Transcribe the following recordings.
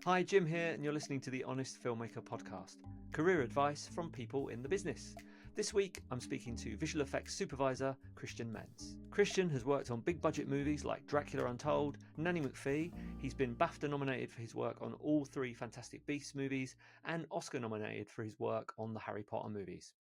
Hi, Jim here, and you're listening to the Honest Filmmaker podcast, career advice from people in the business. This week, I'm speaking to visual effects supervisor Christian Manz. Christian has worked on big budget movies like Dracula Untold, Nanny McPhee. He's been BAFTA nominated for his work on all three Fantastic Beasts movies and Oscar nominated for his work on the Harry Potter movies.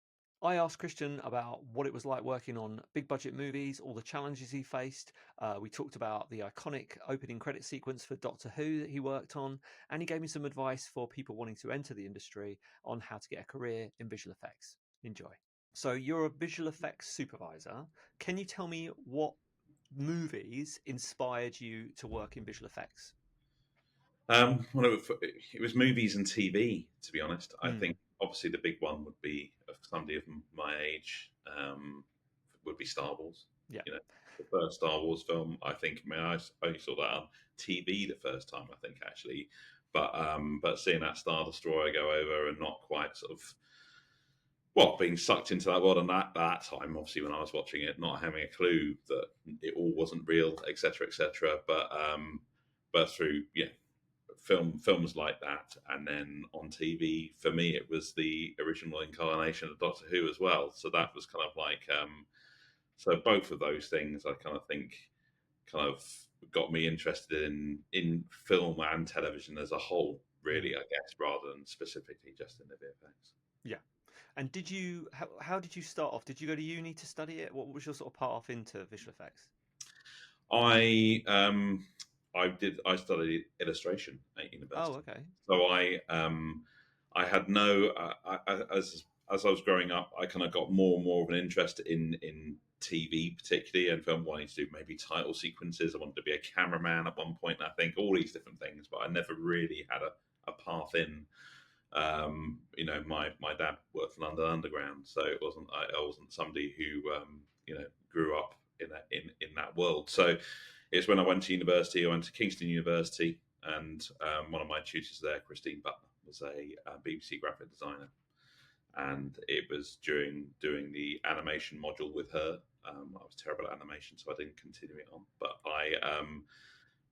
I asked Christian about what it was like working on big budget movies, all the challenges he faced. We talked about the iconic opening credit sequence for Doctor Who that he worked on, and he gave me some advice for people wanting to enter the industry on how to get a career in visual effects. Enjoy. So you're a visual effects supervisor. Can you tell me what movies inspired you to work in visual effects? Well, it was movies and TV, to be honest. I Mm, think obviously the big one would be of somebody of my age, would be Star Wars. yeah. You know, the first Star Wars film. I think. I mean, I only saw that on TV the first time. I think actually, but seeing that Star Destroyer go over and not quite sort of being sucked into that world, and that time, obviously, when I was watching it, not having a clue that it all wasn't real, etc., etc. But through films like that, and then on TV, for me, it was the original incarnation of Doctor Who as well. So that was kind of like so both of those things, I kind of think, kind of got me interested in film and television as a whole, really, Mm, I guess, rather than specifically just in the VFX. yeah. And how did you start off? Did you go to uni to study it? What was your sort of path into visual effects? I I studied illustration at Oh, university, okay. so I had no as I was growing up, I kind of got more and more of an interest in TV, particularly, and film, wanting to do maybe title sequences. I wanted to be a cameraman at one point. I think all these different things, but I never really had a path in. My dad worked for London Underground, so I wasn't somebody who grew up in that world. So it's when I went to university. I went to Kingston University, and one of my tutors there, Christine Butler, was a BBC graphic designer, and it was during doing the animation module with her. I was terrible at animation, so I didn't continue it on.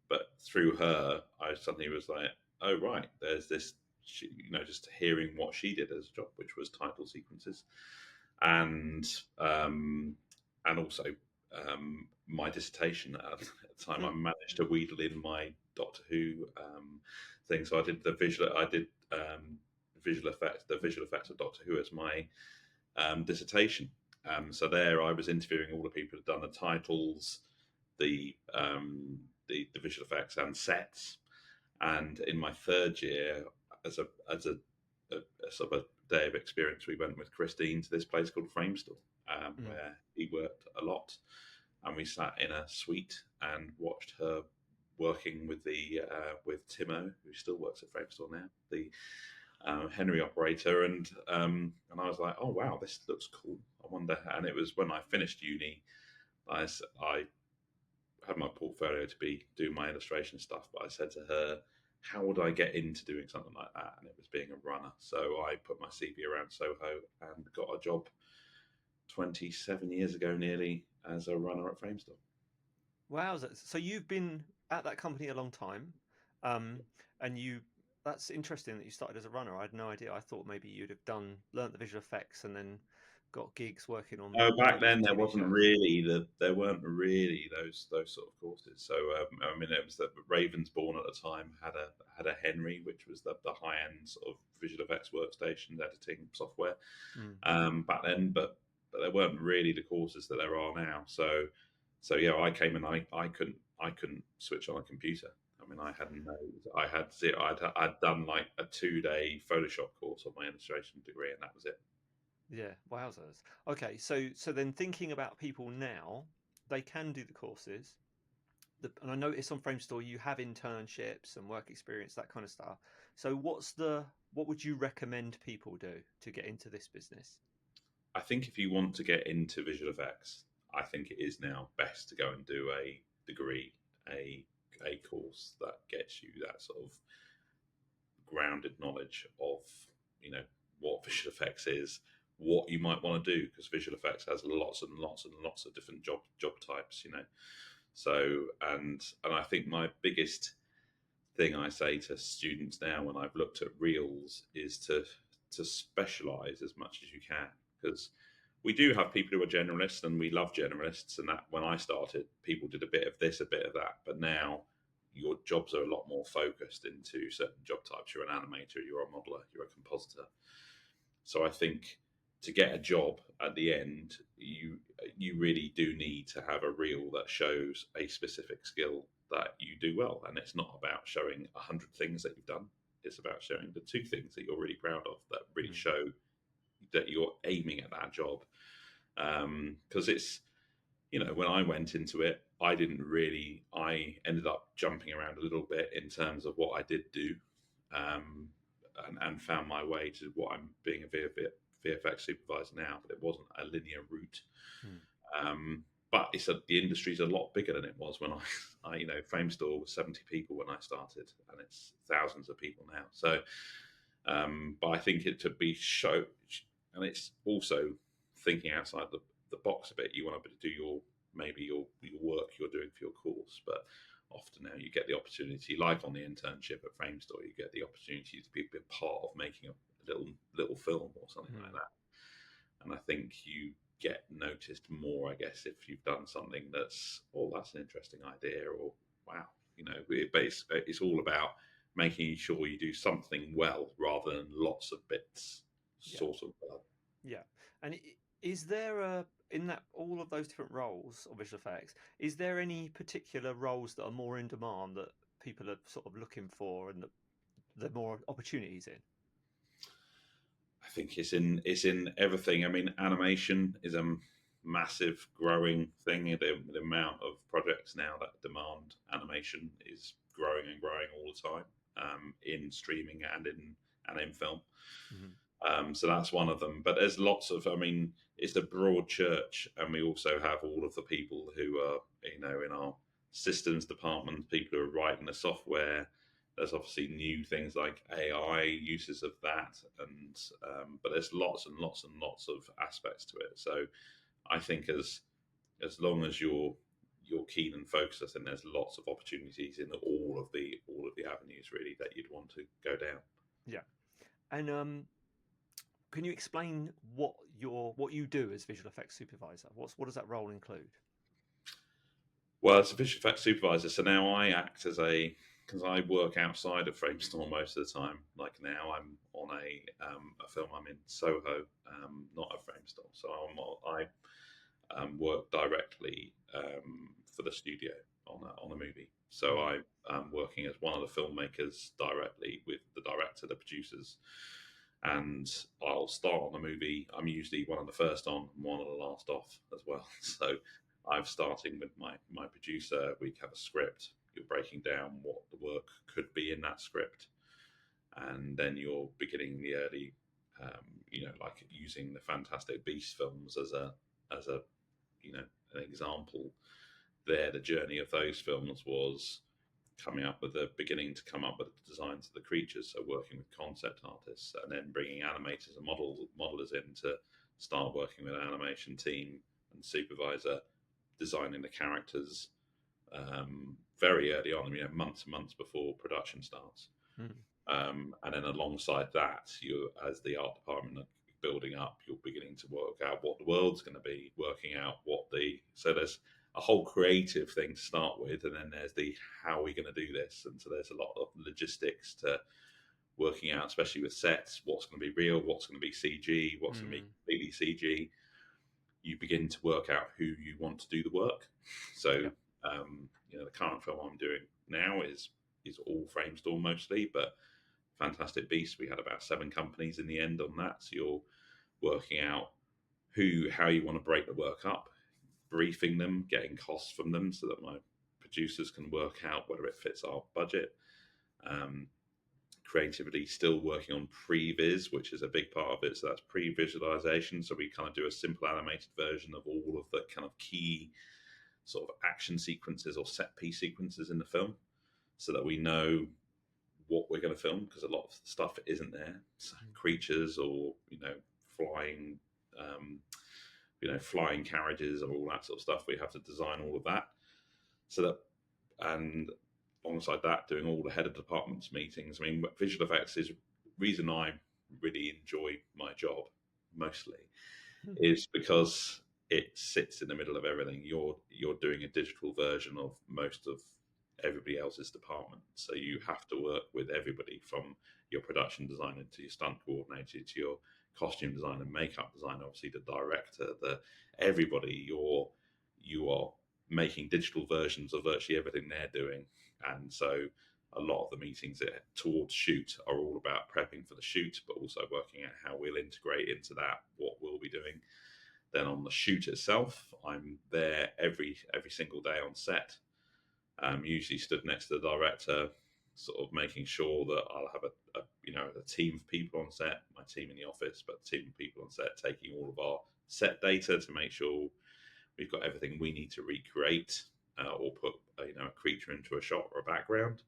But through her, I suddenly was like, oh right, there's this. Just hearing what she did as a job, which was title sequences, and also my dissertation at the time. I Hmm. managed to wheedle in my Doctor Who thing, so I did the visual effects of Doctor Who as my dissertation. So there, I was interviewing all the people who'd done the titles, the visual effects and sets. And in my third year, as a sort of a day of experience, we went with Christine to this place called Framestore, Mm. where he worked a lot, and we sat in a suite and watched her working with Timo, who still works at Framestore now, the Henry operator, and I was like, oh wow, this looks cool. I wonder. And it was when I finished uni, I had my portfolio to be doing my illustration stuff, but I said to her, how would I get into doing something like that? And it was being a runner. So I put my CV around Soho and got a job 27 years ago nearly as a runner at Framestore. Wow. So you've been at that company a long time, um, and that's interesting that you started as a runner. I had no idea. I thought maybe you'd have learnt the visual effects and then got gigs working on Oh, back movies then and TV shows. there weren't really those sort of courses. So I mean, it was that Ravensbourne at the time had a Henry, which was the high end sort of visual effects workstation editing software Mm. back then, but there weren't really the courses that there are now. So yeah, I came and I couldn't switch on a computer. I mean, I had no, I had zero. I'd done like a 2 day Photoshop course on my illustration degree, and that was it. Yeah, wowzers. Okay, so then thinking about people now, they can do the courses. And I notice on Framestore you have internships and work experience, that kind of stuff. So what would you recommend people do to get into this business? I think if you want to get into visual effects, I think it is now best to go and do a degree, a a course that gets you that sort of grounded knowledge of you know what visual effects is, what you might want to do, because visual effects has lots and lots and lots of different job types. So and I think my biggest thing I say to students now when I've looked at reels is to specialize as much as you can, because we do have people who are generalists, and we love generalists. And that when I started, people did a bit of this, a bit of that, but now your jobs are a lot more focused into certain job types. You're an animator, you're a modeler, you're a compositor. So I think to get a job at the end, you really do need to have a reel that shows a specific skill that you do well. And it's not about showing 100 things that you've done. It's about showing the 2 things that you're really proud of that really show that you're aiming at that job. Because it's, when I went into it, I ended up jumping around a little bit in terms of what I did do, and found my way to what I'm being a VFX supervisor now, but it wasn't a linear route. But the industry's a lot bigger than it was when Frame Store was 70 people when I started, and it's thousands of people now. So, but I think it to be show, and it's also thinking outside the box a bit. You want to do your work you're doing for your course, but often now you get the opportunity, like on the internship at Frame Store, you get the opportunity to be a part of making a little film or something like that. And I think you get noticed more, I guess, if you've done something that's an interesting idea, or wow, but it's all about making sure you do something well rather than lots of bits, sort of well. Yeah. And is there in that all of those different roles of visual effects, is there any particular roles that are more in demand that people are sort of looking for and that there are more opportunities in? I think it's in everything. I mean, animation is a massive growing thing. The amount of projects now that demand animation is growing and growing all the time, in streaming and in film. So that's one of them. But there's lots of, it's a broad church, and we also have all of the people who are, in our systems department, people who are writing the software. There's obviously new things like AI uses of that, and but there's lots and lots and lots of aspects to it. So I think as long as you're keen and focused, I think there's lots of opportunities in all of the avenues really that you'd want to go down. Yeah, and can you explain what you do as visual effects supervisor? What does that role include? Well, as a visual effects supervisor, so now I act because I work outside of Framestore most of the time. Like now, I'm on a film. I'm in Soho, not a Framestore. So I work directly for the studio on a movie. So I'm working as one of the filmmakers directly with the director, the producers, and I'll start on the movie. I'm usually one of the first on, one of the last off as well. So I'm starting with my producer. We have a script. You're breaking down what the work could be in that script, and then you're beginning the early, like using the Fantastic Beasts films as a an example. There, the journey of those films was coming up with the designs of the creatures, so working with concept artists, and then bringing animators and modelers in to start working with an animation team and supervisor, designing the characters very early on, months and months before production starts. And then alongside that, you, as the art department building up, you're beginning to work out what the world's going to be, working out so there's a whole creative thing to start with, and then there's the how are we going to do this, and so there's a lot of logistics to working out, especially with sets, what's going to be real, what's going to be CG, what's going to be completely CG. You begin to work out who you want to do the work. So the current film I'm doing now is all Framestore mostly, but Fantastic Beasts, we had about 7 companies in the end on that. So you're working out how you want to break the work up, briefing them, getting costs from them so that my producers can work out whether it fits our budget. Creativity, still working on previs, which is a big part of it. So that's pre-visualization. So we kind of do a simple animated version of all of the kind of key sort of action sequences or set piece sequences in the film, so that we know what we're going to film, because a lot of stuff isn't there. So creatures or flying carriages or all that sort of stuff. We have to design all of that, so that, and alongside that, doing all the head of departments meetings. I mean, visual effects is reason I really enjoy my job mostly is because it sits in the middle of everything. You're doing a digital version of most of everybody else's department, so you have to work with everybody from your production designer to your stunt coordinator to your costume designer, makeup designer, obviously the director, the everybody. You are making digital versions of virtually everything they're doing, and so a lot of the meetings towards shoot are all about prepping for the shoot, but also working out how we'll integrate into that what we'll be doing. Then on the shoot itself, I'm there every single day on set. Usually stood next to the director, sort of making sure that I'll have a team of people on set, my team in the office, but a team of people on set taking all of our set data to make sure we've got everything we need to recreate or put a creature into a shot or a background.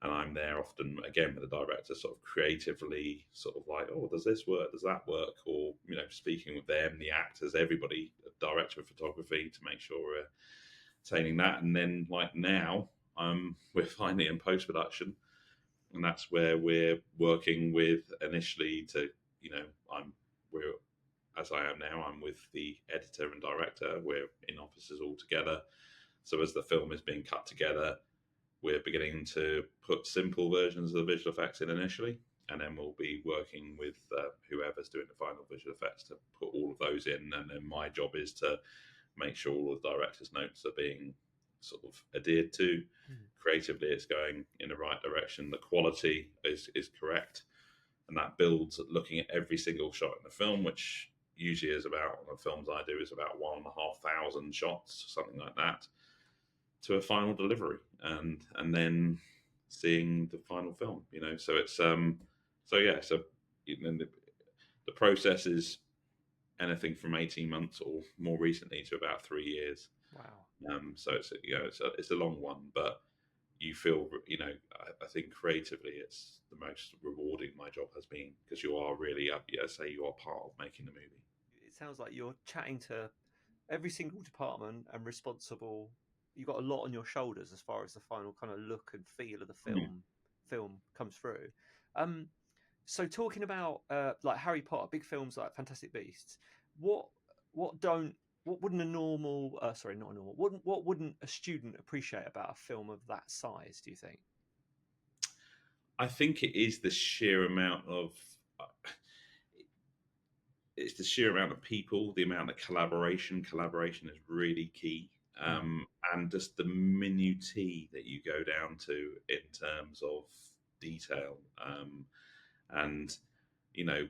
And I'm there often again with the director, sort of creatively, sort of like, oh, does this work? Does that work? Or speaking with them, the actors, everybody, the director of photography, to make sure we're attaining that. And then like now, we're finally in post production, and that's where we're working with initially to, we're as I am now, I'm with the editor and director. We're in offices all together. So as the film is being cut together, we're beginning to put simple versions of the visual effects in initially, and then we'll be working with whoever's doing the final visual effects to put all of those in. And then my job is to make sure all of the director's notes are being sort of adhered to. Creatively, it's going in the right direction. The quality is correct, and that builds looking at every single shot in the film, which usually is about, the films I do is about 1,500 shots, something like that, to a final delivery, and then seeing the final film. So it's the process is anything from 18 months or more recently to about 3 years. Wow. So it's a long one, but you feel, I think creatively it's the most rewarding my job has been, because you are really, say you are part of making the movie. It sounds like you're chatting to every single department and responsible. You've got a lot on your shoulders as far as the final kind of look and feel of the film comes through. So talking about like Harry Potter, big films like Fantastic Beasts, what wouldn't a normal not a normal what wouldn't a student appreciate about a film of that size, do you think? I think it is the sheer amount of it's the sheer amount of people, the amount of collaboration. Collaboration is really key. And just the minutiae that you go down to in terms of detail. And,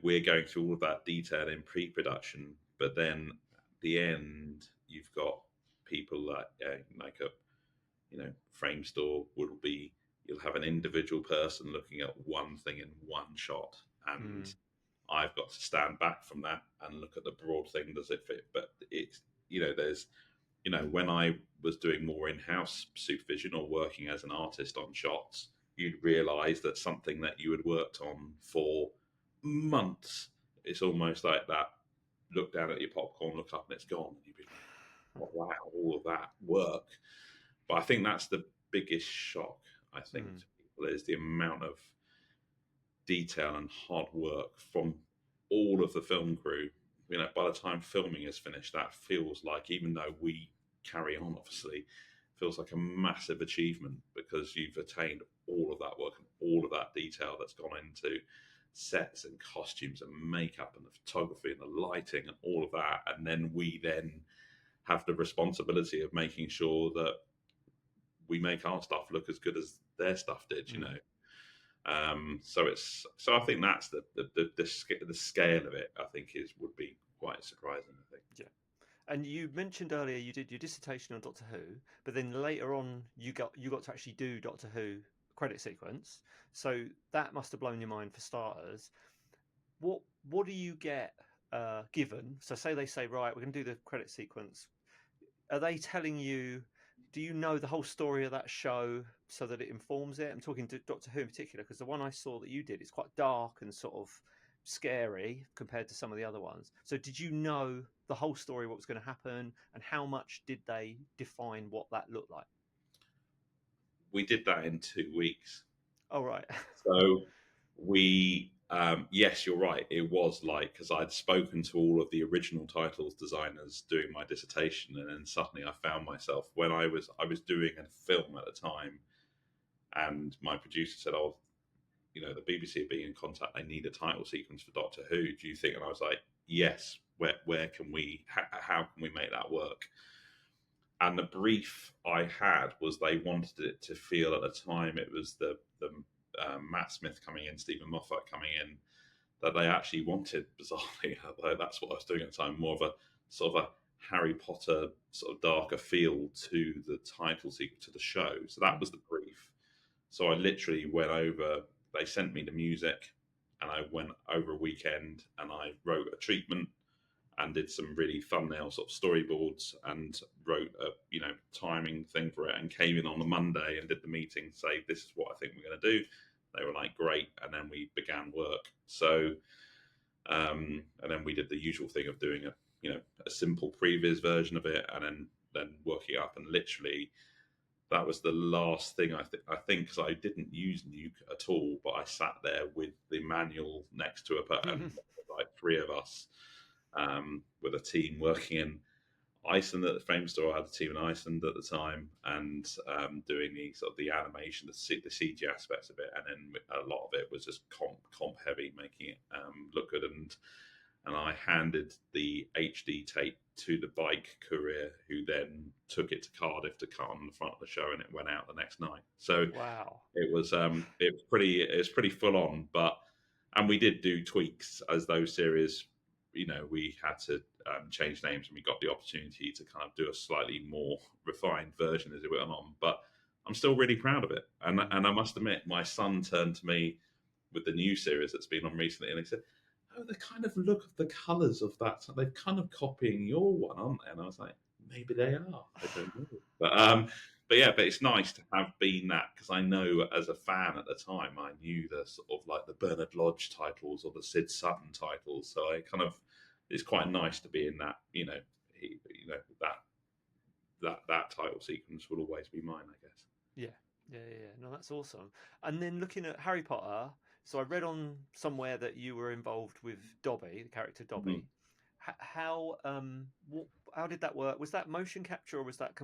we're going through all of that detail in pre-production, but then at the end, you've got people like a frame store you'll have an individual person looking at one thing in one shot, and I've got to stand back from that and look at the broad thing. Does it fit? But it's, there's, when I was doing more in-house supervision or working as an artist on shots, you'd realize that something that you had worked on for months, it's almost like that. Look down at your popcorn, look up, and it's gone. And you'd be like, oh, wow, all of that work. But I think that's the biggest shock, I think, to people, is the amount of detail and hard work from all of the film crew. By the time filming is finished, that feels like, even though we carry on, obviously, feels like a massive achievement, because you've attained all of that work and all of that detail that's gone into sets and costumes and makeup and the photography and the lighting and all of that. And then we have the responsibility of making sure that we make our stuff look as good as their stuff did, So I think that's the scale of it. I think would be quite surprising. I think. Yeah. And you mentioned earlier you did your dissertation on Doctor Who, but then later on you got to actually do Doctor Who credit sequence. So that must have blown your mind for starters. What do you get given? So they say, right, we're going to do the credit sequence. Are they telling you? Do you know the whole story of that show so that it informs it? I'm talking to Doctor Who in particular, because the one I saw that you did is quite dark and sort of scary compared to some of the other ones. So did you know the whole story, what was going to happen, and how much did they define what that looked like? we did that in 2 weeks. Oh, right. So we, yes, you're right. It was like, because I'd spoken to all of the original titles designers doing my dissertation, and then suddenly I found myself when I was doing a film at the time, and my producer said, "Oh, the BBC have been in contact. They need a title sequence for Doctor Who. Do you think?" And I was like, "Yes. Where can we? How can we make that work?" And the brief I had was they wanted it to feel at the time it was the Matt Smith coming in, Stephen Moffat coming in, that they actually wanted, bizarrely, although that's what I was doing at the time, more of a sort of a Harry Potter sort of darker feel to the title sequence to the show. So that was the brief. So I literally went over. They sent me the music, and I went over a weekend and I wrote a treatment and did some really thumbnail sort of storyboards and wrote a timing thing for it, and came in on the Monday and did the meeting, say this is what I think we're going to do. They were like, great, and then we began work. So and then we did the usual thing of doing a simple previs version of it, and then working up, and literally that was the last thing I think, because I didn't use Nuke at all, but I sat there with the manual next to it, and like three of us, with a team working in Iceland at the frame store. I had a team in Iceland at the time, and doing the sort of the animation, the CG aspects of it, and then a lot of it was just comp heavy, making it look good. And I handed the HD tape to the bike courier, who then took it to Cardiff to cut on the front of the show, and it went out the next night. So Wow. it was pretty full on, and we did do tweaks as those series. We had to change names, and we got the opportunity to kind of do a slightly more refined version as it went on. But I'm still really proud of it, and I must admit, my son turned to me with the new series that's been on recently, and he said, "Oh, the kind of look of the colours of that, they're kind of copying your one, aren't they?" And I was like, maybe they are. I don't know. But yeah, but it's nice to have been that, because I know as a fan at the time, I knew the sort of like the Bernard Lodge titles or the Sid Sutton titles. So I kind of, it's quite nice to be in that, that title sequence will always be mine, I guess. Yeah. No, that's awesome. And then looking at Harry Potter, so I read on somewhere that you were involved with Dobby, the character Dobby. Mhm. How did that work? Was that motion capture, or was that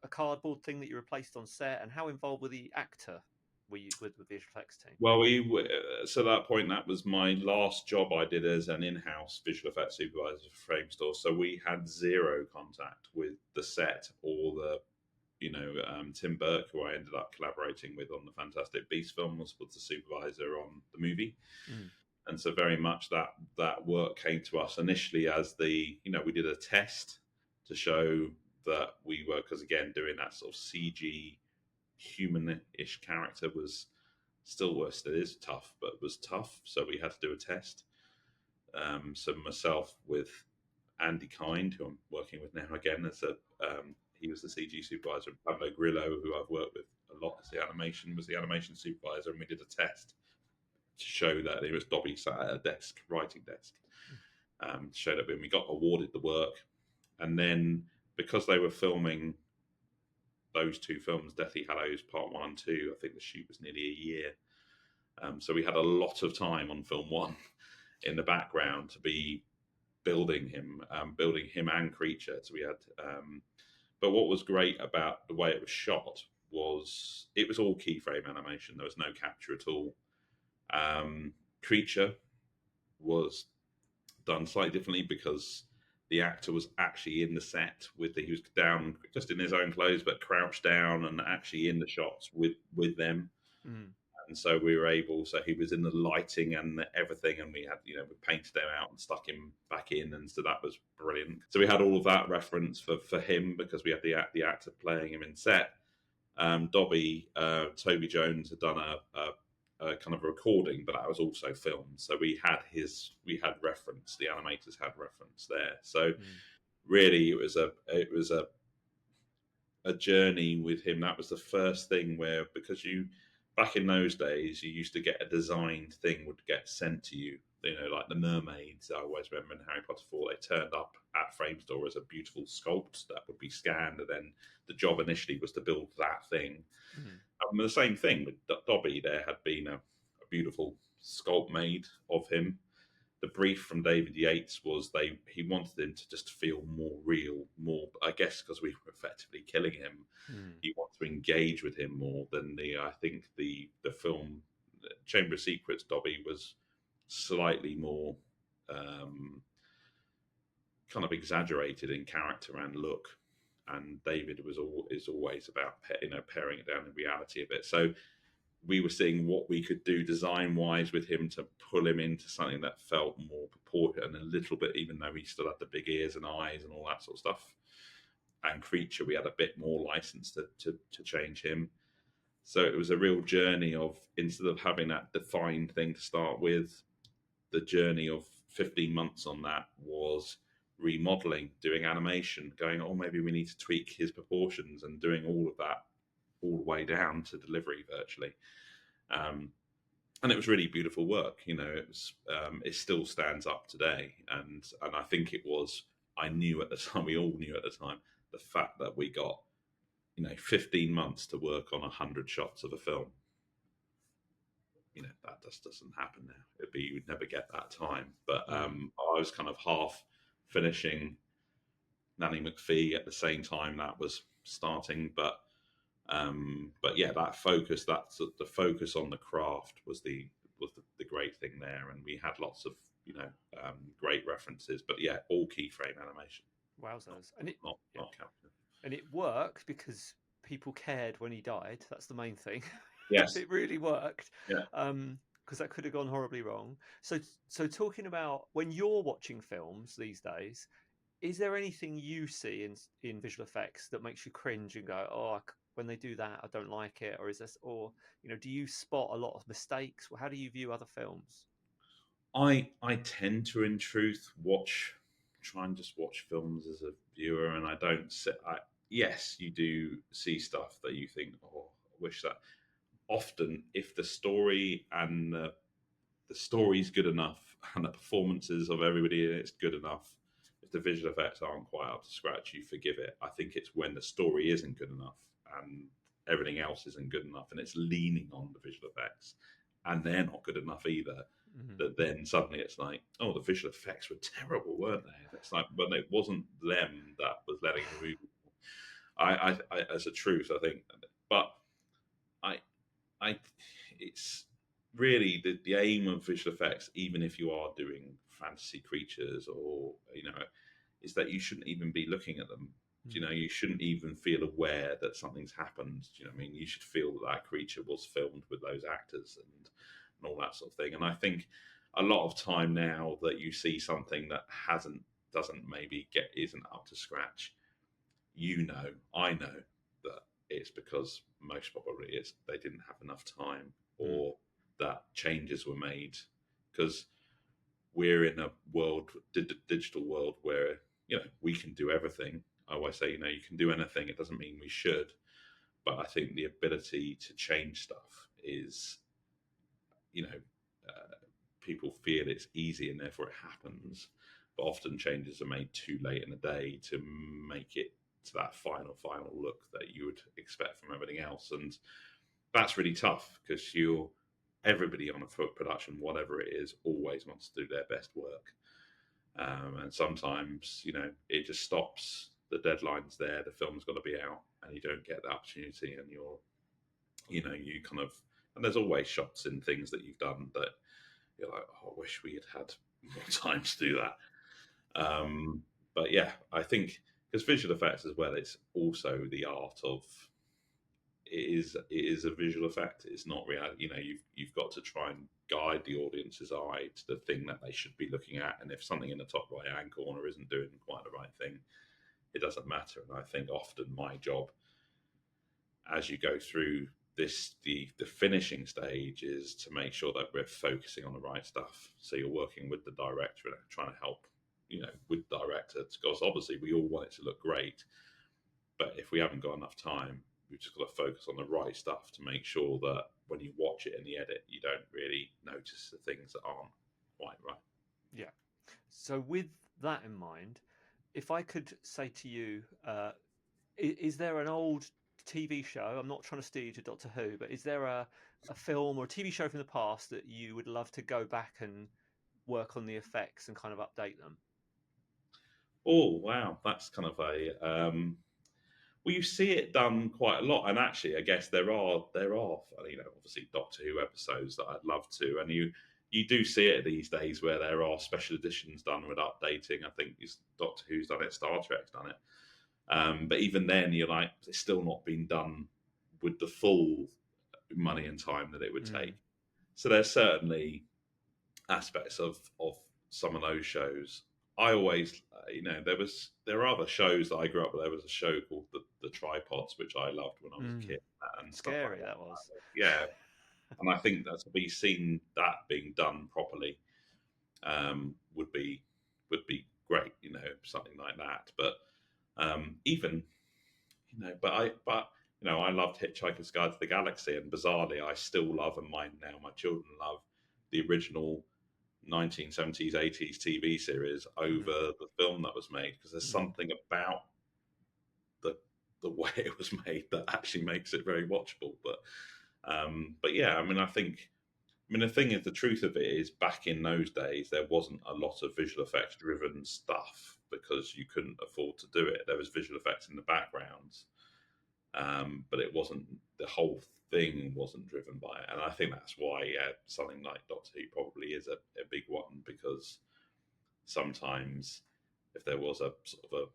a cardboard thing that you replaced on set? And how involved with the actor were you with the visual effects team? Well, so at that point, that was my last job I did as an in-house visual effects supervisor for Frame Store. So we had zero contact with the set or Tim Burke, who I ended up collaborating with on the Fantastic Beasts film, was the supervisor on the movie. Mm. And so very much that work came to us initially as we did a test to show that we were, because again, doing that sort of CG human-ish character was still it is tough, but was tough. So we had to do a test. So myself with Andy Kind, who I'm working with now again, he was the CG supervisor. Pablo Grillo, who I've worked with a lot, was the animation supervisor, and we did a test to show that it was Dobby sat at a writing desk, to show that when we got awarded the work. And then because they were filming those two films, Deathly Hallows Part 1 and 2, I think the shoot was nearly a year. So we had a lot of time on film 1 in the background to be building him and Creature. So we had, but what was great about the way it was shot was it was all keyframe animation. There was no capture at all. Creature was done slightly differently because the actor was actually in the set he was down just in his own clothes, but crouched down and actually in the shots with them. Mm. And so we were able, so he was in the lighting and everything, and we had, we painted him out and stuck him back in, and so that was brilliant. So we had all of that reference for him because we had the actor playing him in set. Dobby, Toby Jones had done a kind of a recording, but that was also filmed. So we had reference. The animators had reference there. So really, it was a journey with him. That was the first thing because back in those days, you used to get a designed thing would get sent to you like the mermaids. I always remember in Harry Potter 4, they turned up at Framestore as a beautiful sculpt that would be scanned, and then the job initially was to build that thing. Mhm. The same thing with Dobby. There had been a beautiful sculpt made of him. The brief from David Yates was he wanted him to just feel more real, more, I guess, because we were effectively killing him. Mm. You want to engage with him more than I think the film Chamber of Secrets. Dobby was slightly more kind of exaggerated in character and look, and David is always about paring it down in reality a bit. So we were seeing what we could do design wise with him to pull him into something that felt more proportionate and a little bit, even though he still had the big ears and eyes and all that sort of stuff. And Creature, we had a bit more license to change him. So it was a real journey of, instead of having that defined thing to start with, the journey of 15 months on that was remodeling, doing animation, going, oh, maybe we need to tweak his proportions, and doing all of that all the way down to delivery virtually. And it was really beautiful work. It still stands up today. And I think I knew at the time, we all knew at the time, the fact that we got, 15 months to work on 100 shots of a film. That just doesn't happen now. You would never get that time. But I was kind of half finishing Nanny McPhee at the same time that was starting. But yeah, that focus, that's the focus on the craft was the great thing there. And we had lots of, great references, but yeah, all keyframe animation. Wowzers. Not capture. And it worked because people cared when he died. That's the main thing. Yes. It really worked. Yeah. Because that could have gone horribly wrong. So talking about when you're watching films these days, is there anything you see in visual effects that makes you cringe and go, oh, when they do that, I don't like it? Or is this, or, do you spot a lot of mistakes? How do you view other films? I tend to, in truth, try and just watch films as a viewer, and I don't sit. Yes, you do see stuff that you think, oh, I wish that. Often, if the story and the story's good enough and the performances of everybody in it's good enough, if the visual effects aren't quite up to scratch, you forgive it. I think it's when the story isn't good enough and everything else isn't good enough, and it's leaning on the visual effects, and they're not good enough either. That then suddenly it's like, oh, the visual effects were terrible, weren't they? It's like, when it wasn't them that was letting the movie. I as a truth, I think, but it's really the aim of visual effects, even if you are doing fantasy creatures or is that you shouldn't even be looking at them. You shouldn't even feel aware that something's happened. I mean? You should feel that creature was filmed with those actors and all that sort of thing. And I think a lot of time now that you see something that isn't up to scratch, I know that it's because most probably they didn't have enough time, or that changes were made, because we're in a digital world where we can do everything. I always say, you can do anything. It doesn't mean we should, but I think the ability to change stuff is, people feel it's easy and therefore it happens, but often changes are made too late in the day to make it to that final look that you would expect from everything else. And that's really tough, because everybody on a production, whatever it is, always wants to do their best work. And sometimes, it just stops. The deadline's there, the film's got to be out, and you don't get the opportunity, and you kind of, and there's always shots in things that you've done that you're like, oh, I wish we had more time to do that. But yeah, I think, because visual effects as well, it's also the art of, it is a visual effect. It's not reality. You've got to try and guide the audience's eye to the thing that they should be looking at. And if something in the top right hand corner isn't doing quite the right thing, it doesn't matter. And I think often my job, as you go through this, the finishing stage, is to make sure that we're focusing on the right stuff. So you're working with the director and trying to help, with the director, because obviously we all want it to look great, but if we haven't got enough time, we've just got to focus on the right stuff to make sure that when you watch it in the edit, you don't really notice the things that aren't quite right. Yeah. So with that in mind, if I could say to you, is there an old TV show? I'm not trying to steer you to Doctor Who, but is there a film or a TV show from the past that you would love to go back and work on the effects and kind of update them? Oh wow, that's kind of a well, you see it done quite a lot, and actually, I guess there are obviously Doctor Who episodes that I'd love to, and you do see it these days where there are special editions done with updating. I think Doctor Who's done it, Star Trek's done it, but even then, you're like, it's still not been done with the full money and time that it would Mm. take. So there's certainly aspects of some of those shows. I always, there are other shows that I grew up with. There was a show called the Tripods, which I loved when I was a Mm. kid, and stuff like Scary that. that was. Yeah, and I think that to be seen that being done properly would be great. Something like that. But even I loved Hitchhiker's Guide to the Galaxy, and bizarrely, I still love, and my children love the original 1970s, 80s TV series over Mm. the film that was made, because there's Mm. something about the the way it was made that actually makes it very watchable. But yeah, the thing is, the truth of it is, back in those days, there wasn't a lot of visual effects driven stuff because you couldn't afford to do it. There was visual effects in the backgrounds, but it wasn't, the whole thing wasn't driven by it. And I think that's why something like Doctor Who probably is a big one, because sometimes if there was a sort of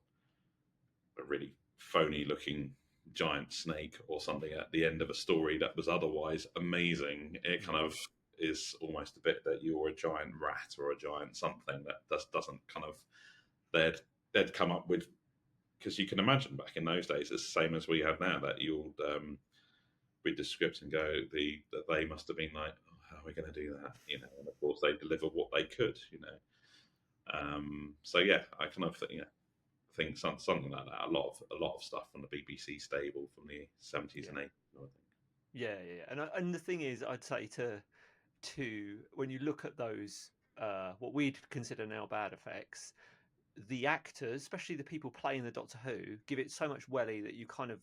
a really phony looking giant snake or something at the end of a story that was otherwise amazing, it kind of is almost a bit that you're a giant rat or a giant something that doesn't kind of, they'd come up with, because you can imagine back in those days it's the same as we have now, that you'll read the script and go, that they must have been like, oh, how are we going to do that, and of course they deliver what they could. So yeah, I kind of think something like that. A lot of stuff from the BBC stable from the 70s Yeah. and 80s, I think. Yeah. And the thing is, I'd say to when you look at those what we'd consider now bad effects, the actors, especially the people playing the Doctor Who, give it so much welly that you kind of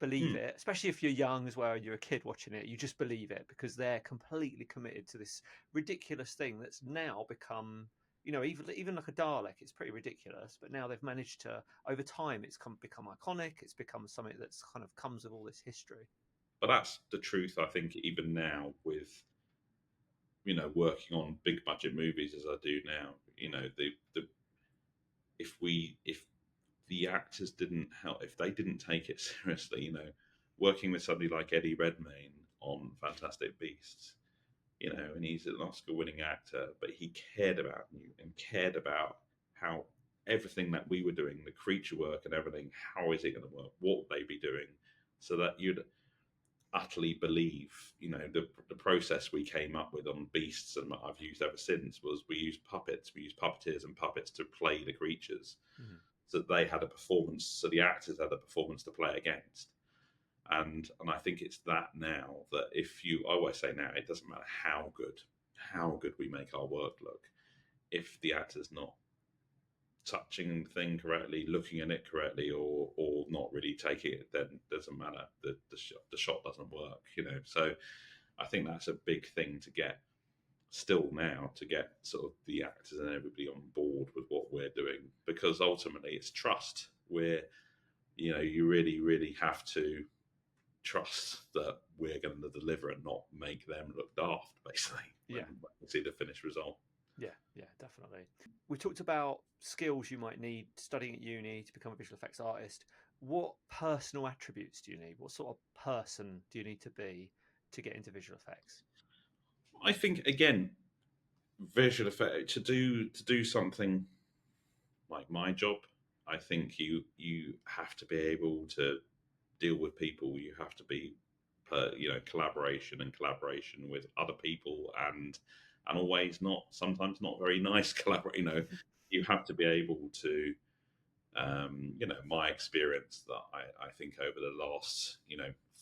believe Hmm. it. Especially if you're young as well and you're a kid watching it, you just believe it because they're completely committed to this ridiculous thing that's now become, even like a Dalek, it's pretty ridiculous. But now they've managed to, over time, it's become iconic. It's become something that's kind of comes with all this history. But that's the truth, I think, even now with working on big budget movies as I do now. The if the actors didn't help, if they didn't take it seriously, working with somebody like Eddie Redmayne on Fantastic Beasts, and he's an Oscar-winning actor, but he cared about you and cared about how everything that we were doing, the creature work and everything, how is it going to work? What would they be doing? So that you'd utterly believe, the process we came up with on Beasts and I've used ever since was we used puppets, we used puppeteers and puppets to play the creatures, Mm-hmm. so that they had a performance, so the actors had a performance to play against. And I think it's that now, that I always say now, it doesn't matter how good we make our work look, if the actor's not touching the thing correctly, looking at it correctly, or not really taking it, then it doesn't matter. The shot doesn't work, So I think that's a big thing to get still now, to get sort of the actors and everybody on board with what we're doing, because ultimately it's trust. Where you really, really have to trust that we're going to deliver and not make them look daft, basically, when Yeah. we see the finished result. Yeah, definitely. We talked about skills you might need studying at uni to become a visual effects artist. What personal attributes do you need? What sort of person do you need to be to get into visual effects? I think, again, visual effect, to do something like my job, I think you have to be able to deal with people. You have to be collaboration with other people, and always not, sometimes not very nice collaborate. You have to be able to, my experience that I think over the last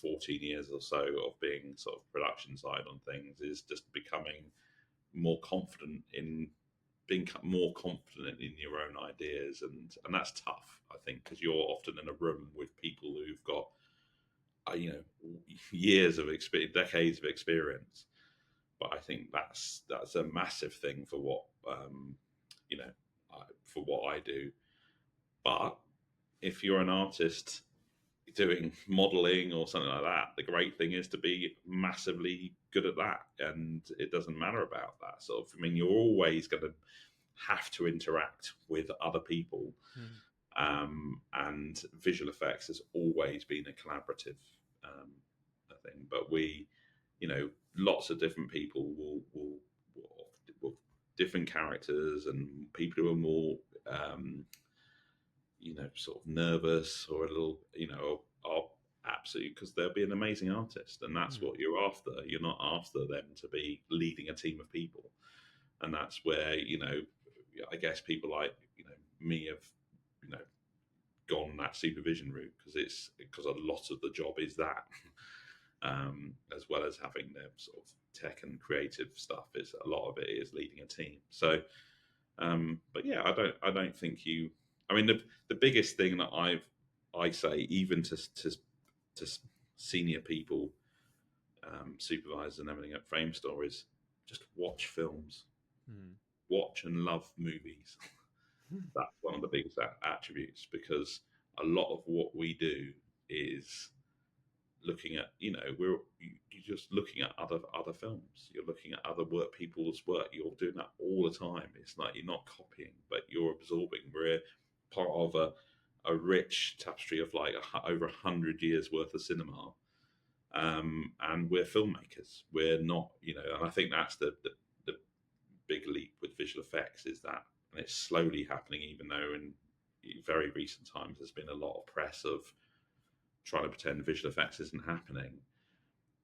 14 years or so of being sort of production side on things is just becoming more confident in being more confident in your own ideas, and that's tough, I think, because you're often in a room with people who've got years of experience, decades of experience. But I think that's a massive thing for what you know for what I do. But if you're an artist doing modeling or something like that, the great thing is to be massively good at that, and it doesn't matter about that sort of. I mean, you're always going to have to interact with other people, and visual effects has always been a collaborative thing. But we, lots of different people will different characters, and people who are more sort of nervous or a little, are absolutely, because they'll be an amazing artist, and that's what you're after. You're not after them to be leading a team of people, and that's where I guess people like me have gone that supervision route, because a lot of the job is that, as well as having the sort of tech and creative stuff. Is a lot of it is leading a team. So, but yeah, I don't think you. I mean, the biggest thing that I say, even to senior people, supervisors and everything at Framestore, is just watch films, watch and love movies. That's one of the biggest attributes, because a lot of what we do is looking at, you're just looking at other films. You're looking at other people's work. You're doing that all the time. It's like you're not copying, but you're absorbing. We're part of a rich tapestry of like over 100 years worth of cinema, and we're filmmakers. We're not, and I think that's the big leap with visual effects, is that, and it's slowly happening, even though in very recent times there's been a lot of press of trying to pretend visual effects isn't happening.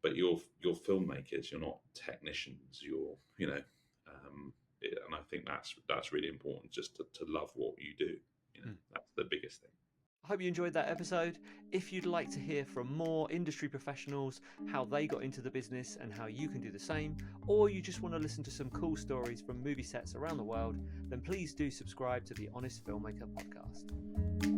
But you're filmmakers. You're not technicians. And I think that's really important, just to love what you do. That's the biggest thing. I hope you enjoyed that episode. If you'd like to hear from more industry professionals, how they got into the business and how you can do the same, or you just want to listen to some cool stories from movie sets around the world, then please do subscribe to the Honest Filmmaker podcast.